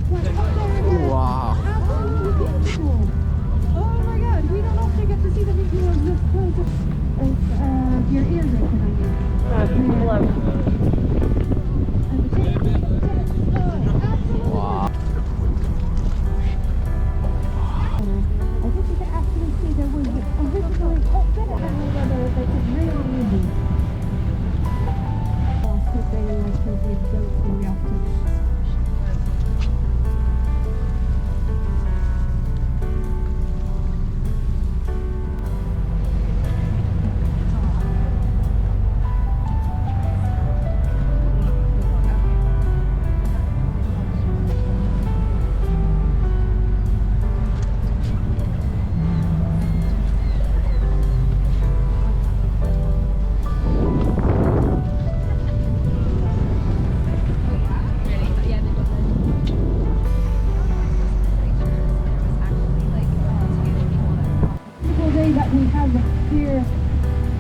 Wow. Absolutely beautiful. Oh my god, we don't often get to see the Minke ones this close as your ears are connected. Wow. I think you can actually see there was originally a bit of animal weather that was really easy. Because they like to be built really often. Day that we have here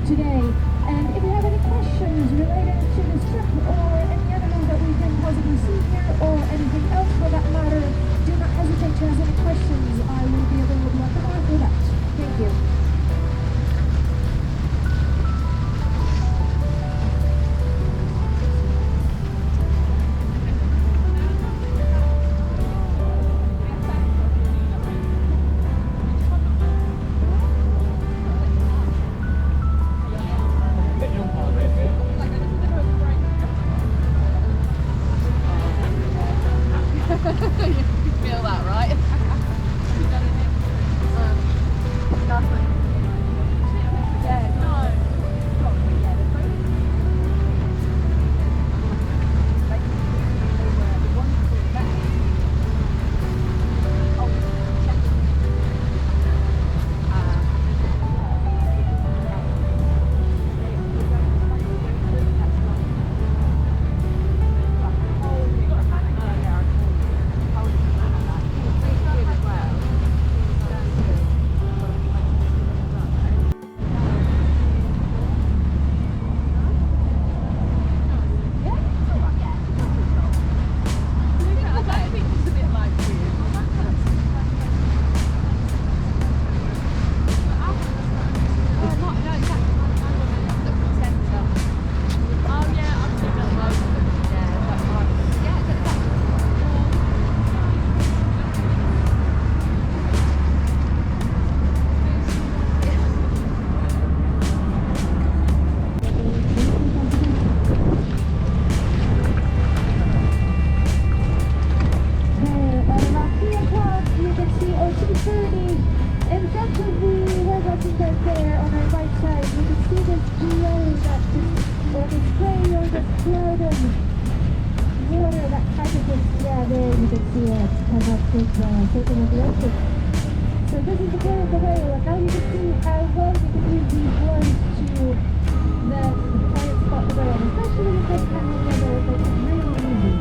today, and if you have any questions related to this trip or any animals that we can possibly see here or anything else for that matter, do not hesitate to ask any questions. I will be available at the bar for that. Thank you. So this is the part of the whale, and now you can see how well we can use these ones to then try and spot the whale, especially with this kind of weather that's really easy.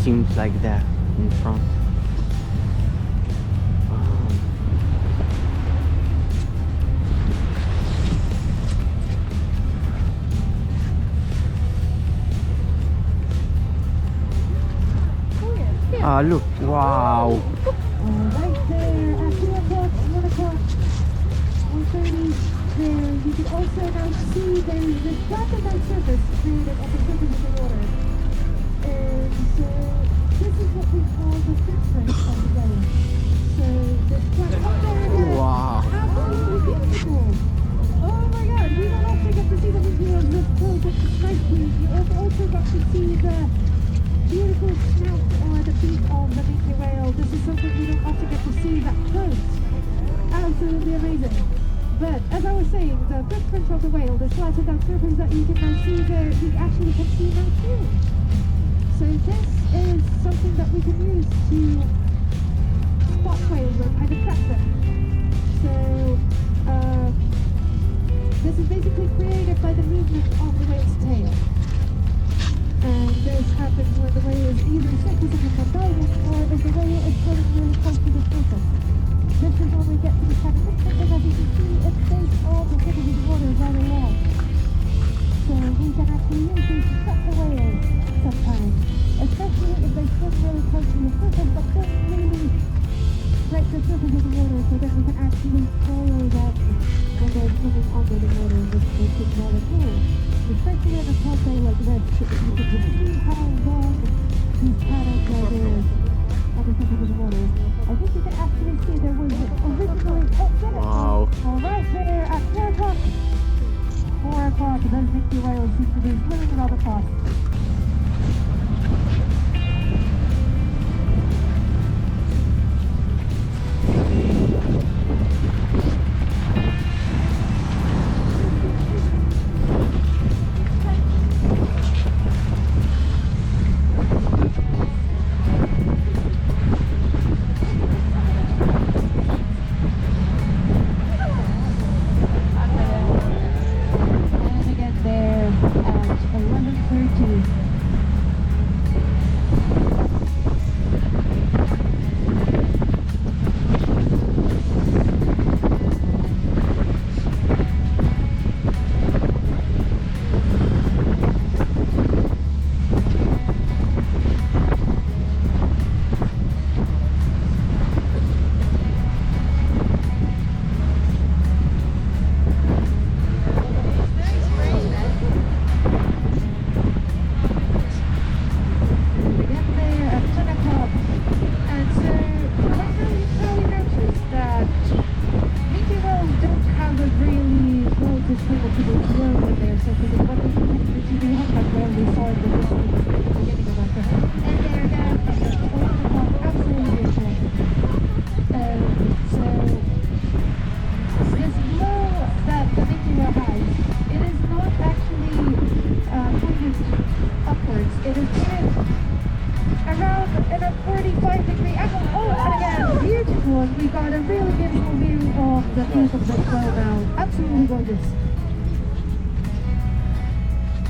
seems like that in front. Ah, look! Wow! Right there at 2 o'clock, 1 o'clock, 1:30. There, you can also now see there's this flattened out surface created at the surface of the water. And so this is what we call the footprint of the whale. So this flat up there is Wow! absolutely beautiful. Oh my god, we don't often get to see the videos this close up nicely. You also got to see the beautiful snout or the beak of the Minke whale. This is something we don't often get to see that close. Absolutely amazing. But as I was saying, the footprint of the whale, the flattened out surface that you can now see there, you actually can see now too. So this is something that we can use to spot whales or kind of track them. So this is basically created by the movement of the whale's tail. And this happens when the whale is either surfacing and diving, or if the whale is swimming really close to the surface. This is when we get to this kind of picture, and as you can see, it stays on the surface of the water very long. So we can actually use these to track the whales sometimes, especially if they swim really close to the surface, but don't really break the surface of the water, so then we can actually follow them when they're swimming under the water, which makes it rather cool. Especially on a hot day like this, you can just see how long these patterns are there on the surface of the water. I think you can actually see there was originally... Oh, Wow! right there at 4 o'clock. 4 o'clock, those Minke whales seem to be swimming around the coast.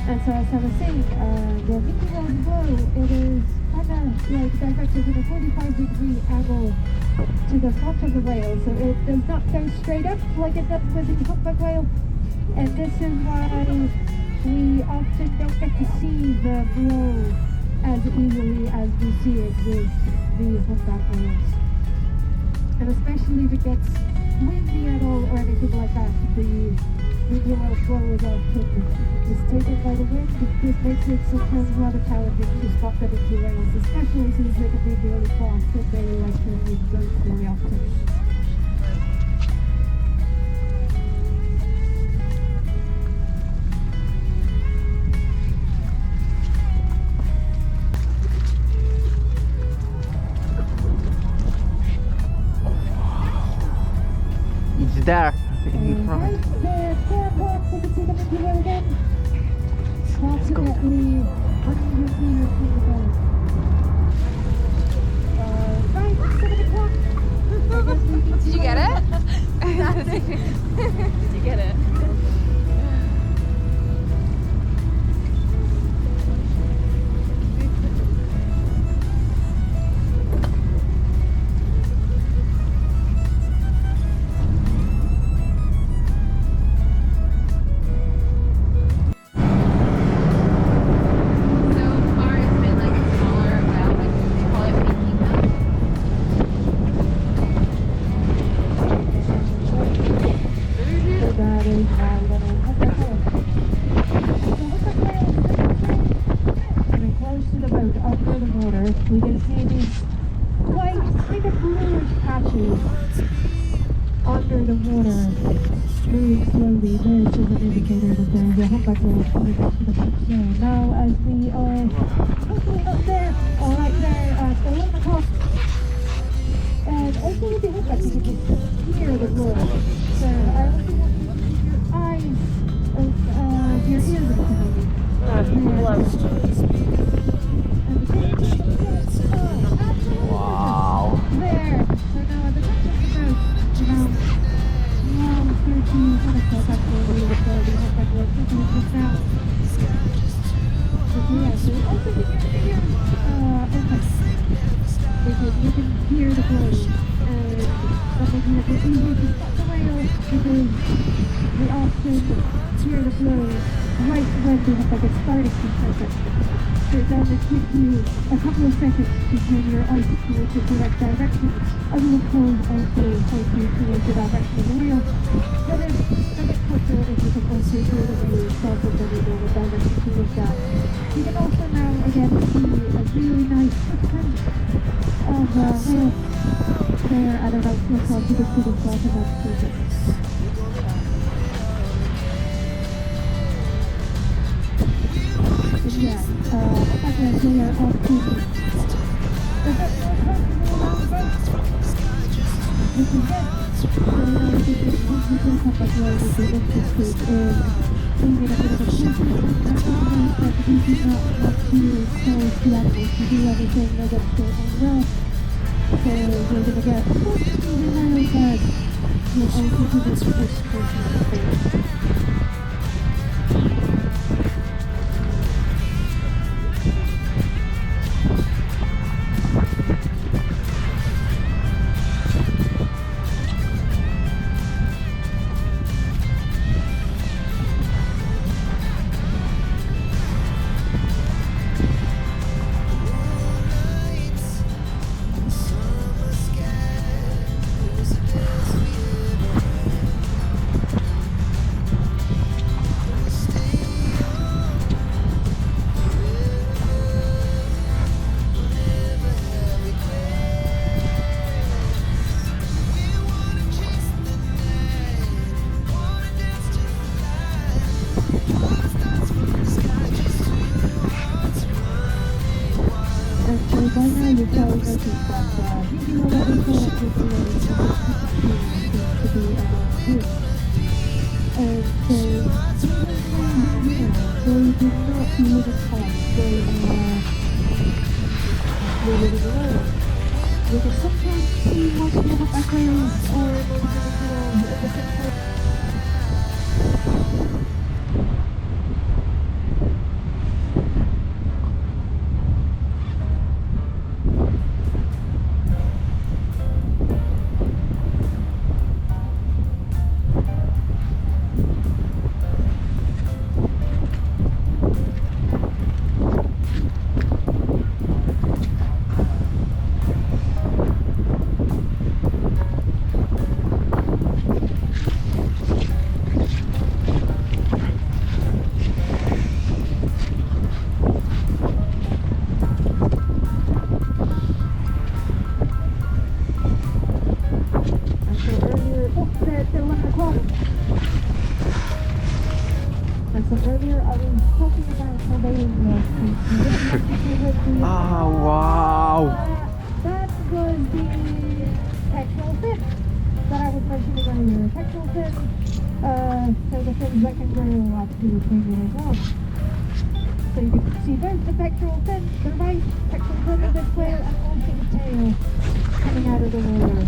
And so as I was saying, the Minke whale's blow, it is kind of like directed in a 45-degree angle to the front of the whale, so it does not go straight up like it does with the humpback whale. And this is why we often don't get to see the blow as easily as we see it with the humpback whales. And especially if it gets windy at all or anything like that, the Minke whale's blow is often taken by the wind. This makes it sometimes rather challenging to spot them into whales, especially since they can be really fast and they like to move boats very often. It's there in front. Right there, 4 o'clock, we can see the Minke whale again. Approximately 100 meters from the boat. Right, 7 o'clock. Did you get it? Did you get it? that is my little humpback whale. The humpback whale is very close to the boat, under the water. We can see these quite kind of bluish patches under the water, moving slowly. This is an indicator that there's a humpback whale coming up to the boat. So now as we are hopefully up there, or right there at the 11 o'clock, and also with the humpback you can just hear the roar. So I also want you to use your eyes of your ears of Wow. there. So now at the top of the boat, around 13 o'clock after we would the humpback whale just now. So yeah, so also keep your ears open, because you can hear the voice, and that makes it easy to spot the whale, because we often hear the blow right when the humpback is starting to surface. So it does give you a couple of seconds to turn your eyes towards the correct direction. I will of course also point you towards the direction of the wheel. But if a bit quicker, if you can also hear the wheel yourself and then you know what direction to look at. You can also now again see a really nice footprint of a whale there at about 2 o'clock. You can see the flash of that surface. Yeah, humpback whales they are off to the which is good. So I think it's humpback whale would be interested in being in a bit of a closer contact that we do not want to cause the animals to do anything against their own will. So we're going to get close to the whale, but we'll also do this first portion of the thing. By now you've probably noticed that you know what we call it with the seems to be around here. And so they do not live in ponds, they live in alone. You can sometimes see multiple humpback whales or individuals in different places. Earlier I was talking about how they Oh, wow. That was the pectoral fin that I was mentioning earlier. Pectoral fin, so the fins that can grow up to 3 meters long. So you can see both the pectoral fin, the right pectoral fin of this whale, and also the tail coming out of the water.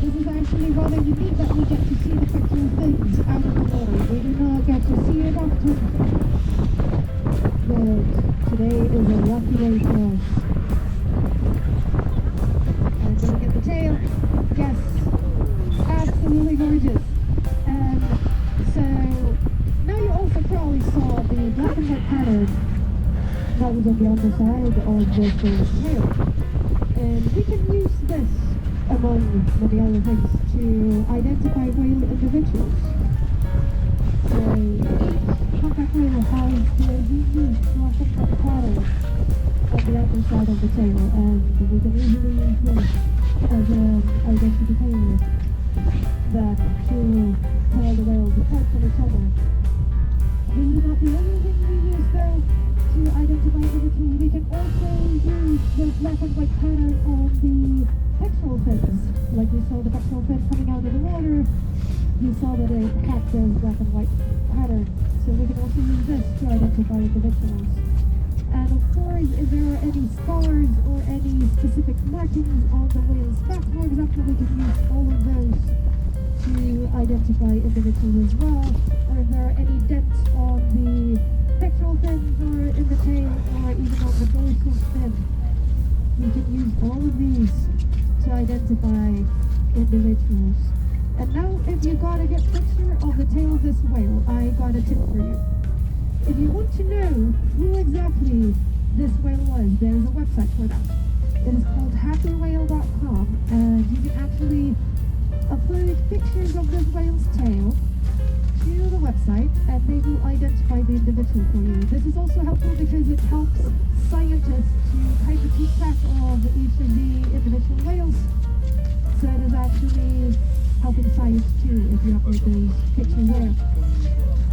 This is actually rather unique that we get to see the pectoral fins out of the water. We do not get to see it often. But today is a lucky day for us. And look at the tail. Yes, absolutely gorgeous. And so now you also probably saw the black and white pattern that was on the underside of this tail. And we can use this among many other things to to identify whale individuals. So humpback whale has the unique black and white pattern on the underside of the tail, and we can easily use this as an identifier that will tell the whales apart from each other. This is not the only thing we use though to identify individuals. We can also use the black and white pattern on the pectoral fins. Like we saw the pectoral fin coming out of the water, you saw that it had those black and white pattern. So we can also use this to identify individuals. And of course, if there are any scars or any specific markings on the whale's back, for example, we can use all of those to identify individuals as well. Or if there are any dents on the pectoral fins or in the tail or even on the dorsal fin, we can use all of these to identify individuals. And now, if you gotta get a picture of the tail of this whale, I got a tip for you. If you want to know who exactly this whale was, there's a website for that. It is called happywhale.com, and you can actually upload pictures of this whale's tail to the website, and they will identify the individual for you. This is also helpful because it helps scientists to kind of keep track of each of the individual whales. So it is actually helping science too if you upload those pictures there.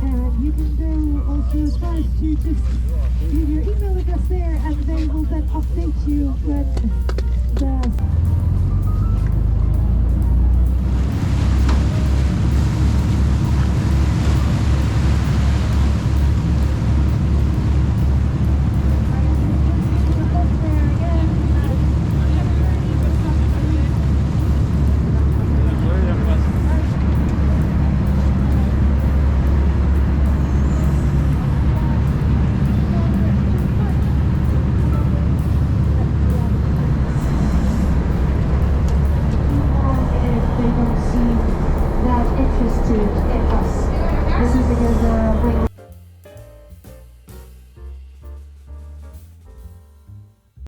And you can go also as far as to just leave your email address there, and they will then update you when the